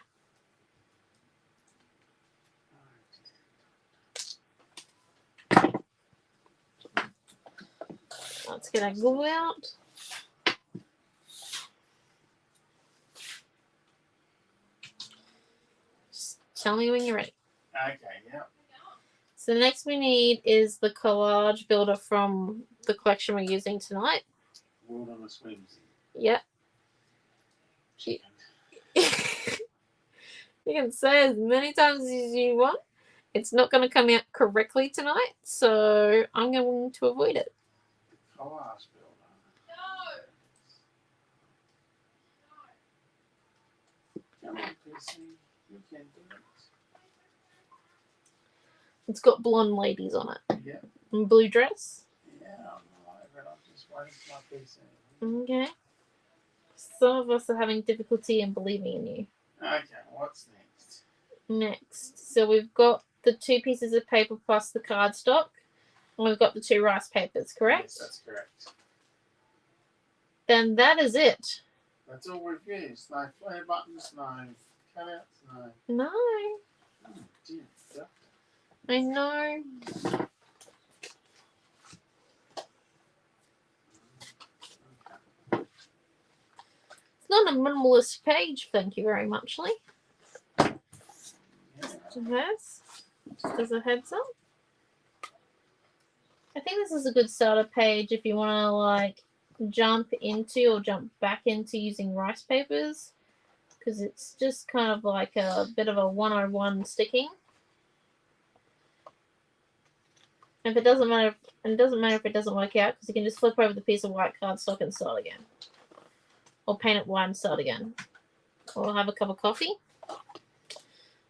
Let's get our glue out. Just tell me when you're ready. Okay, yeah. So the next we need is the collage builder from the collection we're using tonight. Wilderness Whimsy. Yep. Chicken. You can say as many times as you want. It's not going to come out correctly tonight, so I'm going to avoid it. Collage builder. Come on, PC. You can do it. It's got blonde ladies on it. Yeah. And blue dress. Yeah, I'm all over it. I'm just waiting for my PC. Okay. Some of us are having difficulty in believing in you. Okay, what's next? Next, so we've got the 2 pieces of paper plus the cardstock, and we've got the 2 rice papers, correct? Yes, that's correct. Then that is it. That's all we've used. No flare buttons, no cutouts, no. No, Oh, dear. Doctor. I know. It's not a minimalist page, thank you very much, Lee. Yeah. Just as a heads up. I think this is a good starter page if you want to like jump into or jump back into using rice papers, because it's just kind of like a bit of a 101 sticking. If it doesn't matter, and it doesn't matter if it doesn't work out, because you can just flip over the piece of white cardstock and start again, or paint it white and start again, or have a cup of coffee.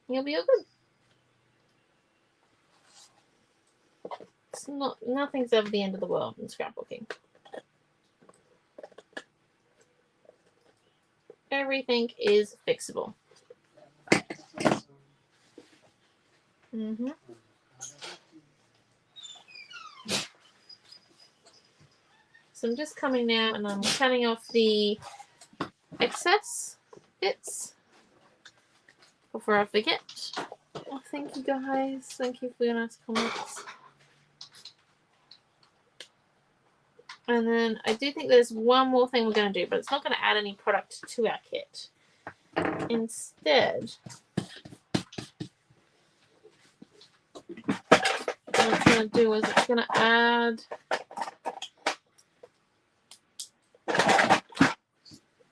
You'll be all good. It's not, nothing's ever the end of the world in scrapbooking. Everything is fixable. So I'm just coming now and I'm cutting off the excess bits before I forget. Oh, thank you guys. Thank you for your nice comments. And then I do think there's one more thing we're going to do, but it's not going to add any product to our kit. Instead, what it's going to do is it's going to add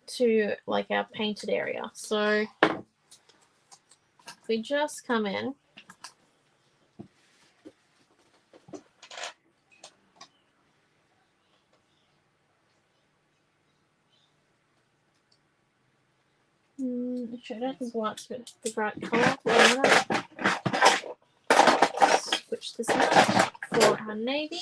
to like our painted area. So if we just come in, should I think white's the right colour? Switch this out for our navy.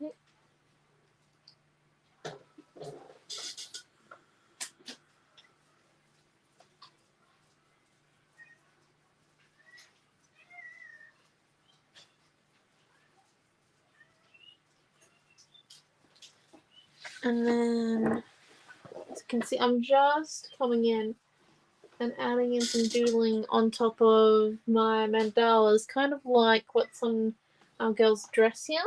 Okay. And then, as you can see, I'm just coming in and adding in some doodling on top of my mandalas, kind of like what's on our girl's dress here.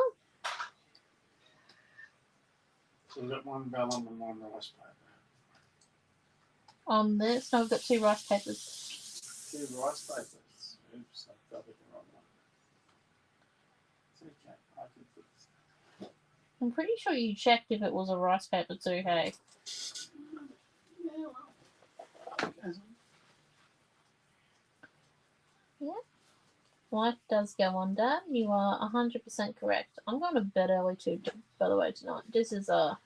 So we've got one vellum and one rice paper. On this, no, I've got 2 rice papers. 2 rice papers. Oops, I've got the wrong one. okay. I can fix that. I'm pretty sure you checked if it was a rice paper too, hey? Yeah, well. It goes on. Life does go on, Dad. You are 100% correct. I'm going to bed early too, by the way, tonight. This is a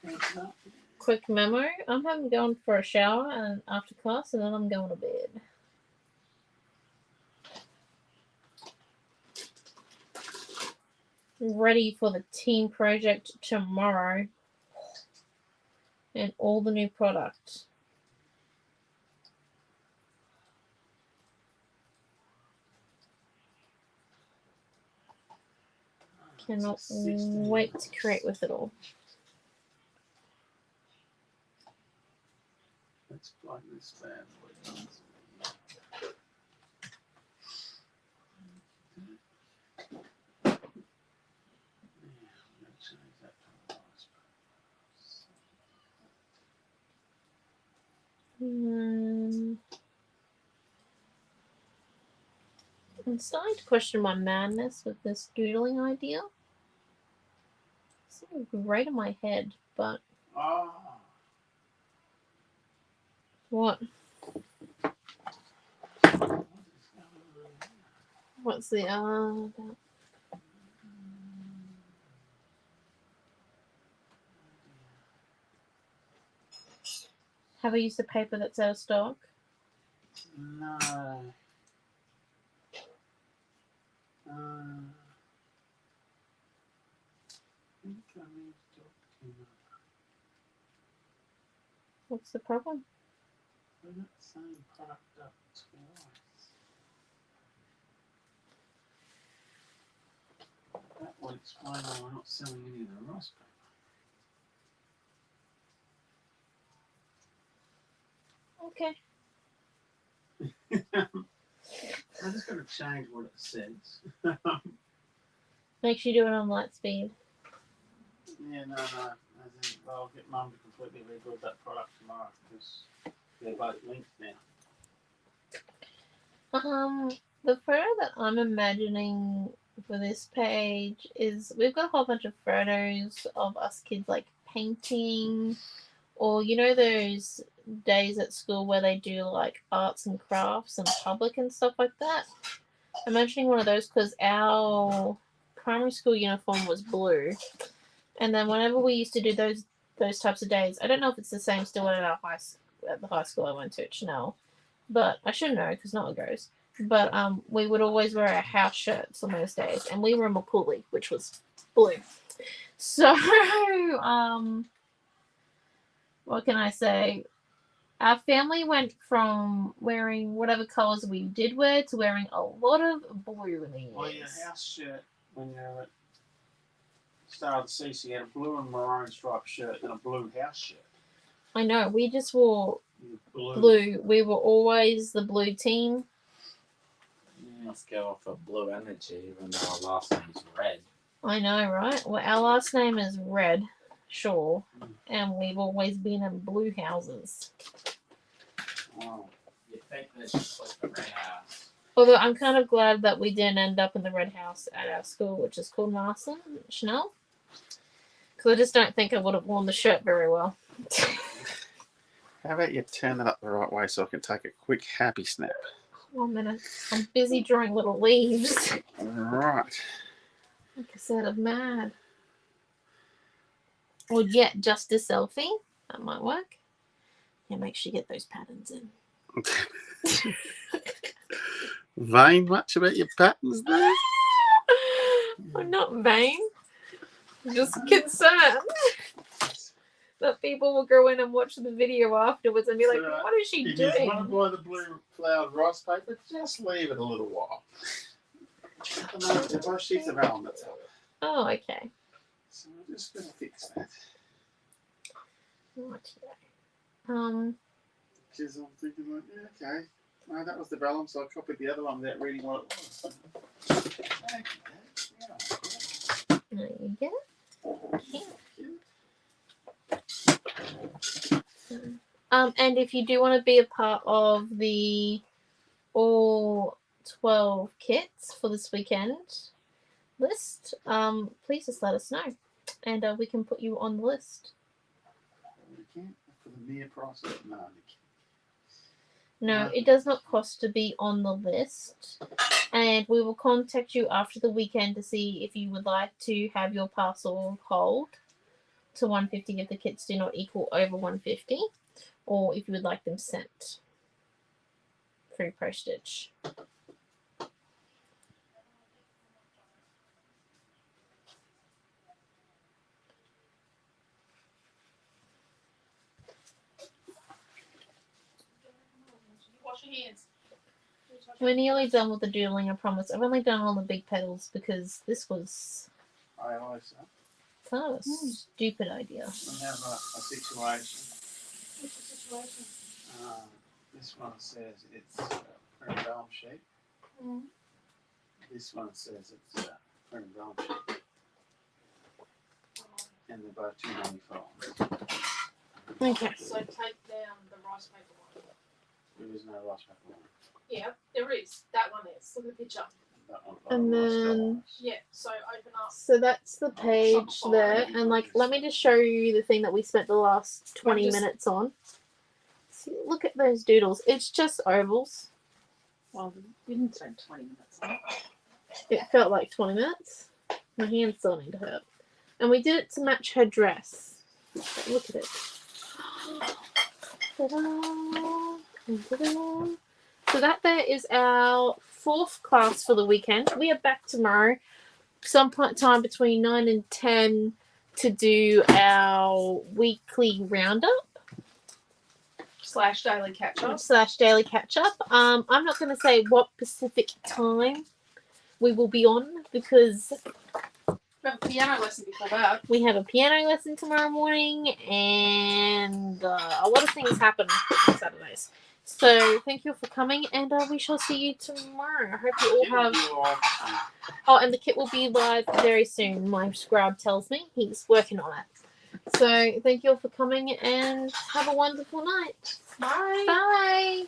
It's not. quick memo. I'm having gone for a shower and after class, and then I'm going to bed. Ready for the team project tomorrow and all the new product. Cannot It's a 16. wait to create with it all. Let's plug this bad boy in. I'm starting to question my madness with this doodling idea. It's right in my head, but Oh, what? what is going on? What's the have I used a paper that's out of stock? No. I think I need to talk to him. What's the problem? We're not saying product up twice. That will explain why we're not selling any of the rice Okay. paper. I'm just going to change what it says. Make sure you do it on light speed. Yeah, no. I'll get Mum to completely rebuild that product tomorrow because they're both linked now. The photo that I'm imagining for this page is we've got a whole bunch of photos of us kids like painting, or you know those days at school where they do like arts and crafts in public and stuff like that. I'm imagining one of those because our primary school uniform was blue, and then whenever we used to do those types of days, I don't know if it's the same still at the high school I went to at Chanel, but I should know because Noah goes. But we would always wear our house shirts on those days, and we were in Macaulay, which was blue. So what can I say? Our family went from wearing whatever colours we did wear to wearing a lot of blue in the years. Well, your house shirt, when you were at Star of the Sea, so you had a blue and maroon striped shirt and a blue house shirt. I know, we just wore Blue. blue. We were always the blue team. Yeah. Must go off of blue energy, even though our last name's Red. I know, right? Well, our last name is Red, sure, and we've always been in blue houses. Wow. You think they should put the Red House? Although I'm kind of glad that we didn't end up in the red house at our school, which is called Marson Chanel, because I just don't think I would have worn the shirt very well. How about you turn that up the right way so I can take a quick happy snap? 1 minute. I'm busy drawing little leaves. Right. Like I said, I'm mad. Or yet, just a selfie. That might work. Yeah, make sure you get those patterns in. Vain much about your patterns there? I'm not vain. I'm just concerned that people will go in and watch the video afterwards and be like, what is she If you doing? want to buy the blue flowered rice paper, just leave it a little while. They're both sheets of vellum, that's all. Oh, okay. So we're just going to fix that. What today? Because I'm thinking like, yeah, okay. No, that was the vellum, so I copied the other one without reading what it was. Thank you, Dad. Yeah. There you go. And if you do want to be a part of the all 12 kits for this weekend, list, please just let us know, and we can put you on the list. We can't for the mere price of it. No, No, it does not cost to be on the list, and we will contact you after the weekend to see if you would like to have your parcel hold to 150 if the kits do not equal over 150, or if you would like them sent free postage. Wash your hands. We're nearly done with the doodling, I promise. I've only done all the big petals because this was I always kind of a stupid idea. we have a situation. What's the situation? This one says it's print vellum sheet. Mm. This one says it's print vellum sheet, and they're both $2.95. Okay. So take down the rice paper one. There is no rice paper one. Yeah, there is. That one is. Look at the picture. That one. And rice still then- on. Yeah, so open up. So that's the page there, and like, let me just show you the thing that we spent the last 20 minutes on. See, look at those doodles. It's just ovals. Well, we didn't spend 20 minutes on it. It felt like 20 minutes. My hand's starting to hurt. And we did it to match her dress. Look at it. Ta-da! And ta-da! So that there is our 4th class for the weekend. We are back tomorrow, some time between 9 and 10, to do our weekly roundup / daily catch up. / daily catch up. I'm not going to say what Pacific time we will be on because We have a piano lesson before that. we have a piano lesson tomorrow morning, and a lot of things happen on Saturdays. So thank you for coming, and we shall see you tomorrow. I hope you all have. Oh, and the kit will be live very soon. My scribe tells me he's working on it. So thank you all for coming, and have a wonderful night. Bye. Bye.